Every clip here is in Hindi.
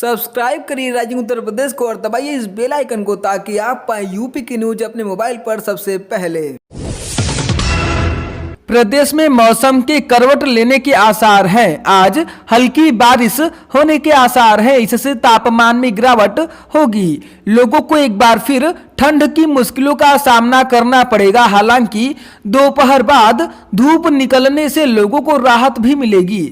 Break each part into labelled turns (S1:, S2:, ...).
S1: सब्सक्राइब करिए राइजिंग उत्तर प्रदेश को और दबाइए इस बेल आइकन को ताकि आप पाएं यूपी की न्यूज अपने मोबाइल पर सबसे पहले। प्रदेश में मौसम के करवट लेने के आसार हैं। आज हल्की बारिश होने के आसार हैं। इससे तापमान में गिरावट होगी। लोगों को एक बार फिर ठंड की मुश्किलों का सामना करना पड़ेगा। हालांकि दोपहर बाद धूप निकलने से लोगों को राहत भी मिलेगी।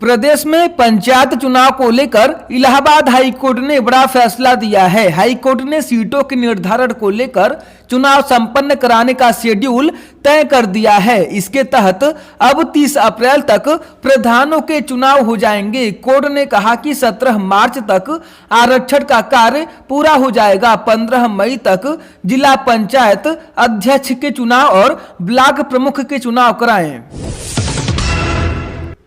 S1: प्रदेश में पंचायत चुनाव को लेकर इलाहाबाद हाईकोर्ट ने बड़ा फैसला दिया है। हाईकोर्ट ने सीटों के निर्धारण को लेकर चुनाव संपन्न कराने का शेड्यूल तय कर दिया है। इसके तहत अब 30 अप्रैल तक प्रधानों के चुनाव हो जाएंगे। कोर्ट ने कहा कि 17 मार्च तक आरक्षण का कार्य पूरा हो जाएगा। 15 मई तक जिला पंचायत अध्यक्ष के चुनाव और ब्लॉक प्रमुख के चुनाव कराएं।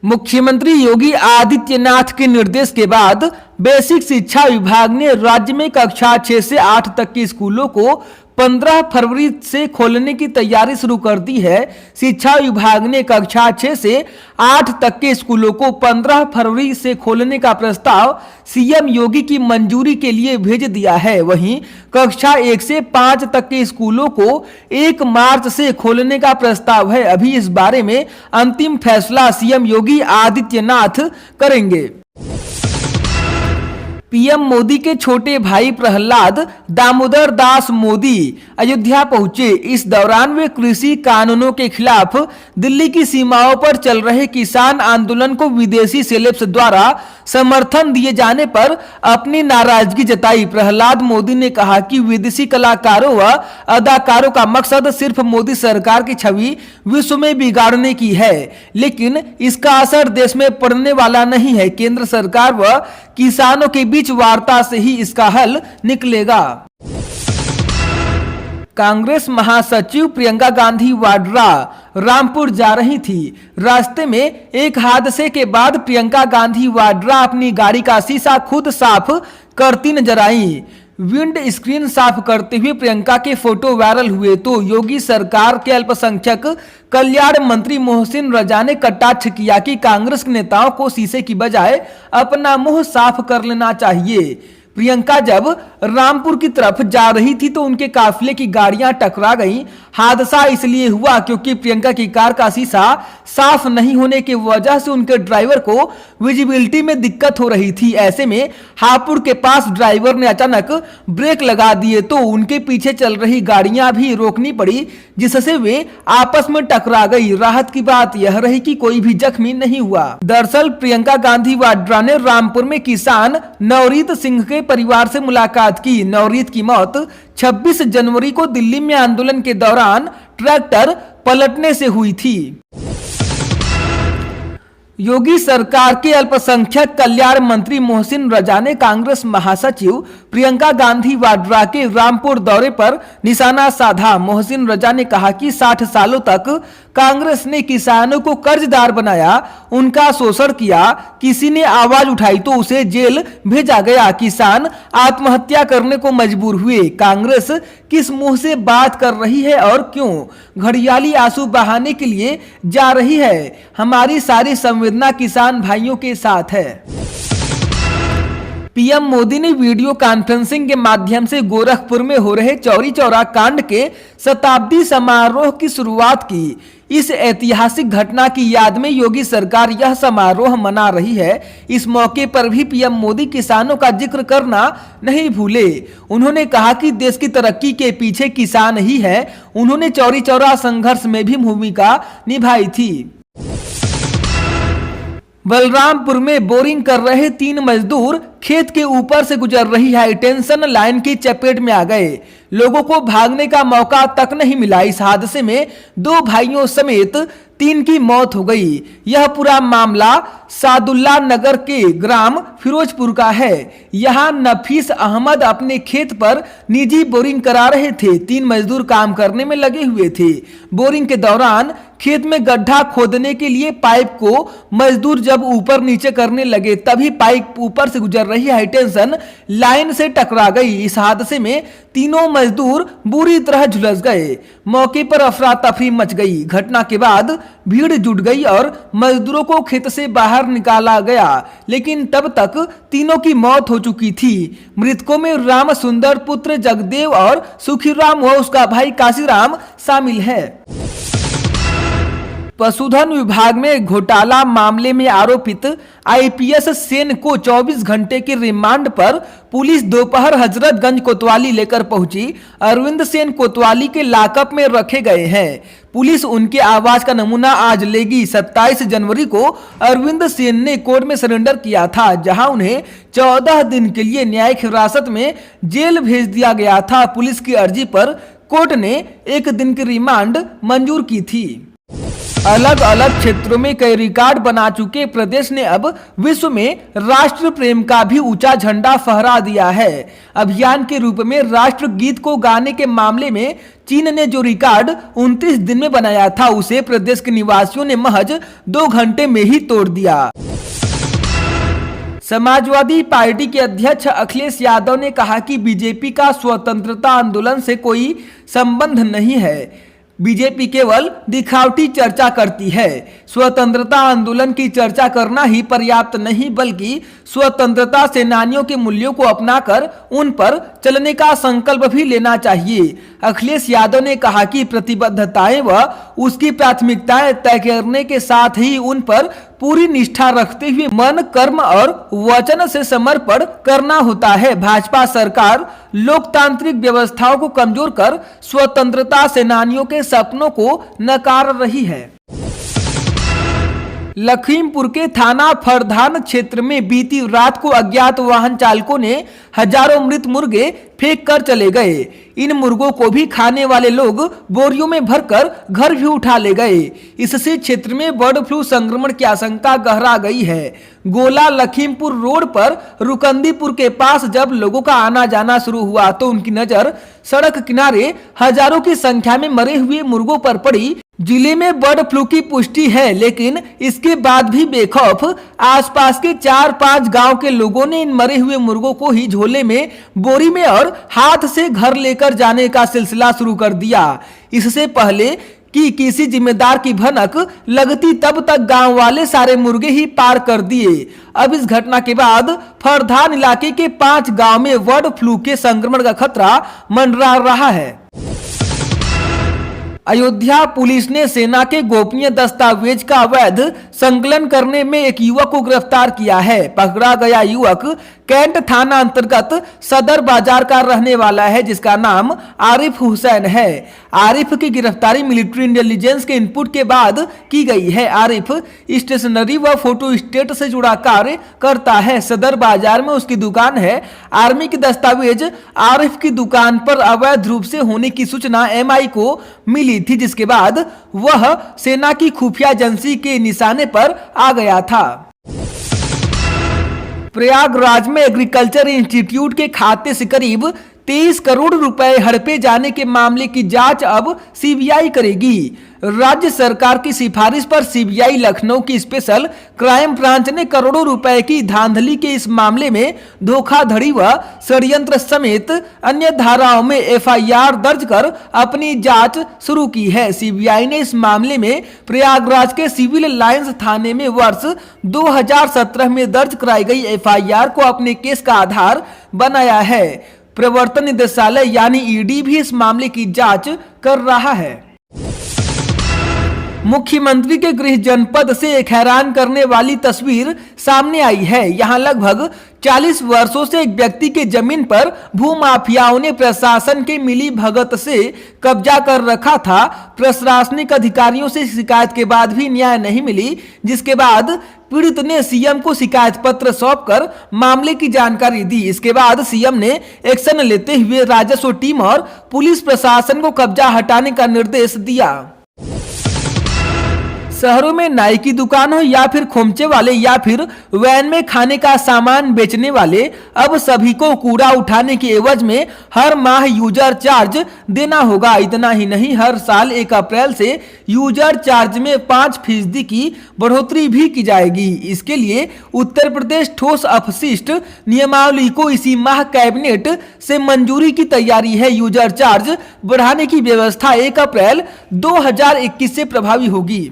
S1: मुख्यमंत्री योगी आदित्यनाथ के निर्देश के बाद बेसिक शिक्षा विभाग ने राज्य में कक्षा 6 से 8 तक के स्कूलों को 15 फरवरी से खोलने की तैयारी शुरू कर दी है। शिक्षा विभाग ने कक्षा 6 से 8 तक के स्कूलों को 15 फरवरी से खोलने का प्रस्ताव सीएम योगी की मंजूरी के लिए भेज दिया है। वहीं कक्षा 1 से 5 तक के स्कूलों को 1 मार्च से खोलने का प्रस्ताव है। अभी इस बारे में अंतिम फैसला सीएम योगी आदित्यनाथ करेंगे। पीएम मोदी के छोटे भाई प्रहलाद दामोदर दास मोदी अयोध्या पहुंचे। इस दौरान वे कृषि कानूनों के खिलाफ दिल्ली की सीमाओं पर चल रहे किसान आंदोलन को विदेशी सेलेब्स द्वारा समर्थन दिए जाने पर अपनी नाराजगी जताई। प्रहलाद मोदी ने कहा कि विदेशी कलाकारों व अदाकारों का मकसद सिर्फ मोदी सरकार की छवि विश्व में बिगाड़ने की है, लेकिन इसका असर देश में पड़ने वाला नहीं है। केंद्र सरकार व किसानों के बीच वार्ता से ही इसका हल निकलेगा। कांग्रेस महासचिव प्रियंका गांधी वाड्रा रामपुर जा रही थी। रास्ते में एक हादसे के बाद प्रियंका गांधी वाड्रा अपनी गाड़ी का शीशा खुद साफ करती नजर आई। विंड स्क्रीन साफ करते हुए प्रियंका के फोटो वायरल हुए तो योगी सरकार के अल्पसंख्यक कल्याण मंत्री मोहसिन रजा ने कटाक्ष किया कि कांग्रेस के नेताओं को शीशे की बजाय अपना मुंह साफ कर लेना चाहिए। प्रियंका जब रामपुर की तरफ जा रही थी तो उनके काफिले की गाड़ियां टकरा गईं। हादसा इसलिए हुआ क्योंकि प्रियंका की कार का शीशा साफ नहीं होने की वजह से उनके ड्राइवर को विजिबिलिटी में दिक्कत हो रही थी। ऐसे में हापुड़ के पास ड्राइवर ने अचानक ब्रेक लगा दिए तो उनके पीछे चल रही गाड़ियां भी रोकनी पड़ी, जिससे वे आपस में टकरा गई। राहत की बात यह रही कि कोई भी जख्मी नहीं हुआ। दरअसल प्रियंका गांधी वाड्रा ने रामपुर में किसान नवरीत सिंह के परिवार से मुलाकात की। नवरीत की मौत 26 जनवरी को दिल्ली में आंदोलन के दौरान ट्रैक्टर पलटने से हुई थी। योगी सरकार के अल्पसंख्यक कल्याण मंत्री मोहसिन रजा ने कांग्रेस महासचिव प्रियंका गांधी वाड्रा के रामपुर दौरे पर निशाना साधा। मोहसिन रजा ने कहा कि 60 सालों तक कांग्रेस ने किसानों को कर्जदार बनाया, उनका शोषण किया, किसी ने आवाज उठाई तो उसे जेल भेजा गया, किसान आत्महत्या करने को मजबूर हुए। कांग्रेस किस मुंह से बात कर रही है और क्यों घड़ियाली आंसू बहाने के लिए जा रही है? हमारी सारी संवेदना किसान भाइयों के साथ है। पीएम मोदी ने वीडियो कॉन्फ्रेंसिंग के माध्यम से गोरखपुर में हो रहे चौरी चौरा कांड के शताब्दी समारोह की शुरुआत की। इस ऐतिहासिक घटना की याद में योगी सरकार यह समारोह मना रही है। इस मौके पर भी पीएम मोदी किसानों का जिक्र करना नहीं भूले। उन्होंने कहा कि देश की तरक्की के पीछे किसान ही है। उन्होंने चौरी चौरा संघर्ष में भी भूमिका निभाई थी। बलरामपुर में बोरिंग कर रहे 3 मजदूर खेत के ऊपर से गुजर रही हाई टेंशन लाइन की चपेट में आ गए। लोगों को भागने का मौका तक नहीं मिला। इस हादसे में 2 भाइयों समेत 3 की मौत हो गई। यह पूरा मामला सादुल्ला नगर के ग्राम फिरोजपुर का है। यहाँ नफीस अहमद अपने खेत पर निजी बोरिंग करा रहे थे। 3 मजदूर काम करने में लगे हुए थे। बोरिंग के दौरान खेत में गड्ढा खोदने के लिए पाइप को मजदूर जब ऊपर नीचे करने लगे तभी पाइप ऊपर से गुजर रही हाईटेंशन लाइन से टकरा गई। इस हादसे में तीनों मजदूर बुरी तरह झुलस गए। मौके पर अफरा तफरी मच गई। घटना के बाद भीड़ जुट गई और मजदूरों को खेत से बाहर निकाला गया, लेकिन तब तक तीनों की मौत हो चुकी थी। मृतकों में राम सुंदर पुत्र जगदेव और सुखीराम व उसका भाई काशीराम शामिल है। पशुधन विभाग में घोटाला मामले में आरोपित आईपीएस सेन को 24 घंटे के रिमांड पर पुलिस दोपहर हजरतगंज कोतवाली लेकर पहुंची। अरविंद सेन कोतवाली के लॉकअप में रखे गए हैं। पुलिस उनके आवाज का नमूना आज लेगी। 27 जनवरी को अरविंद सेन ने कोर्ट में सरेंडर किया था, जहां उन्हें 14 दिन के लिए न्यायिक हिरासत में जेल भेज दिया गया था। पुलिस की अर्जी पर कोर्ट ने 1 दिन की रिमांड मंजूर की थी। अलग अलग क्षेत्रों में कई रिकॉर्ड बना चुके प्रदेश ने अब विश्व में राष्ट्र प्रेम का भी ऊंचा झंडा फहरा दिया है। अभियान के रूप में राष्ट्र गीत को गाने के मामले में चीन ने जो रिकॉर्ड 29 दिन में बनाया था, उसे प्रदेश के निवासियों ने महज 2 घंटे में ही तोड़ दिया। समाजवादी पार्टी के अध्यक्ष अखिलेश यादव ने कहा कि बीजेपी का स्वतंत्रता आंदोलन से कोई संबंध नहीं है। बीजेपी केवल दिखावटी चर्चा करती है। स्वतंत्रता आंदोलन की चर्चा करना ही पर्याप्त नहीं, बल्कि स्वतंत्रता सेनानियों के मूल्यों को अपनाकर उन पर चलने का संकल्प भी लेना चाहिए। अखिलेश यादव ने कहा कि प्रतिबद्धताएं व उसकी प्राथमिकताएं तय करने के साथ ही उन पर पूरी निष्ठा रखते हुए मन, कर्म और वचन से समर्पण करना होता है। भाजपा सरकार लोकतांत्रिक व्यवस्थाओं को कमजोर कर स्वतंत्रता सेनानियों के सपनों को नकार रही है। लखीमपुर के थाना फरधान क्षेत्र में बीती रात को अज्ञात वाहन चालकों ने हजारों मृत मुर्गे फेंक कर चले गए। इन मुर्गों को भी खाने वाले लोग बोरियों में भरकर घर भी उठा ले गए। इससे क्षेत्र में बर्ड फ्लू संक्रमण की आशंका गहरा गई है। गोला लखीमपुर रोड पर रुकंदीपुर के पास जब लोगों का आना जाना शुरू हुआ तो उनकी नजर सड़क किनारे हजारों की संख्या में मरे हुए मुर्गों पर पड़ी। जिले में बर्ड फ्लू की पुष्टि है, लेकिन इसके बाद भी बेखौफ आसपास के 4-5 गांव के लोगों ने इन मरे हुए मुर्गों को ही झोले में, बोरी में और हाथ से घर लेकर जाने का सिलसिला शुरू कर दिया। इससे पहले कि किसी जिम्मेदार की भनक लगती तब तक गांव वाले सारे मुर्गे ही पार कर दिए। अब इस घटना के बाद फरधान इलाके के 5 गांव में बर्ड फ्लू के संक्रमण का खतरा मंडरा रहा है। अयोध्या पुलिस ने सेना के गोपनीय दस्तावेज का अवैध संकलन करने में एक युवक को गिरफ्तार किया है। पकड़ा गया युवक कैंट थाना अंतर्गत सदर बाजार का रहने वाला है, जिसका नाम आरिफ हुसैन है। आरिफ की गिरफ्तारी मिलिट्री इंटेलिजेंस के इनपुट के बाद की गई है। आरिफ स्टेशनरी व फोटो स्टेट से जुड़ा कार्य करता है। सदर बाजार में उसकी दुकान है। आर्मी के दस्तावेज आरिफ की दुकान पर अवैध रूप से होने की सूचना एमआई को मिली थी, जिसके बाद वह सेना की खुफिया एजेंसी के निशाने पर आ गया था। प्रयागराज में एग्रीकल्चर इंस्टीट्यूट के खाते से करीब 23 करोड़ रुपए हड़पे जाने के मामले की जांच अब सीबीआई करेगी। राज्य सरकार की सिफारिश पर सीबीआई लखनऊ की स्पेशल क्राइम ब्रांच ने करोड़ों रुपए की धांधली के इस मामले में धोखाधड़ी व षड्यंत्र समेत अन्य धाराओं में एफआईआर दर्ज कर अपनी जांच शुरू की है। सीबीआई ने इस मामले में प्रयागराज के सिविल लाइंस थाने में वर्ष 2017 में दर्ज कराई गई एफआईआर को अपने केस का आधार बनाया है। प्रवर्तन निदेशालय यानी ईडी भी इस मामले की जांच कर रहा है। मुख्यमंत्री के गृह जनपद से एक हैरान करने वाली तस्वीर सामने आई है। यहां लगभग 40 वर्षों से एक व्यक्ति के जमीन पर भूमाफियाओं ने प्रशासन के मिली भगत से कब्जा कर रखा था। प्रशासनिक अधिकारियों से शिकायत के बाद भी न्याय नहीं मिली, जिसके बाद पीड़ित ने सीएम को शिकायत पत्र सौंपकर मामले की जानकारी दी। इसके बाद सीएम ने एक्शन लेते हुए राजस्व टीम और पुलिस प्रशासन को कब्जा हटाने का निर्देश दिया। शहरों में नाई की दुकान हो या फिर खोमचे वाले या फिर वैन में खाने का सामान बेचने वाले, अब सभी को कूड़ा उठाने के एवज में हर माह यूजर चार्ज देना होगा। इतना ही नहीं, हर साल 1 अप्रैल से यूजर चार्ज में 5% की बढ़ोतरी भी की जाएगी। इसके लिए उत्तर प्रदेश ठोस अपशिष्ट नियमावली को इसी माह कैबिनेट से मंजूरी की तैयारी है। यूजर चार्ज बढ़ाने की व्यवस्था 1 अप्रैल 2021 से प्रभावी होगी।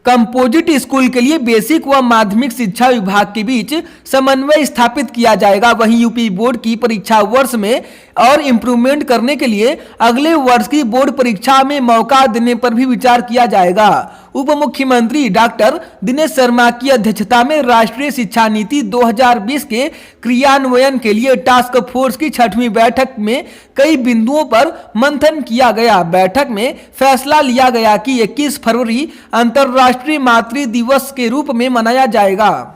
S1: कंपोजिट स्कूल के लिए बेसिक व माध्यमिक शिक्षा विभाग के बीच समन्वय स्थापित किया जाएगा। वहीं यूपी बोर्ड की परीक्षा वर्ष में और इम्प्रूवमेंट करने के लिए अगले वर्ष की बोर्ड परीक्षा में मौका देने पर भी विचार किया जाएगा। उप मुख्यमंत्री डॉक्टर दिनेश शर्मा की अध्यक्षता में राष्ट्रीय शिक्षा नीति 2020 के क्रियान्वयन के लिए टास्क फोर्स की 6वीं बैठक में कई बिंदुओं पर मंथन किया गया। बैठक में फैसला लिया गया कि 21 फरवरी अंतर्राष्ट्रीय मातृ दिवस के रूप में मनाया जाएगा।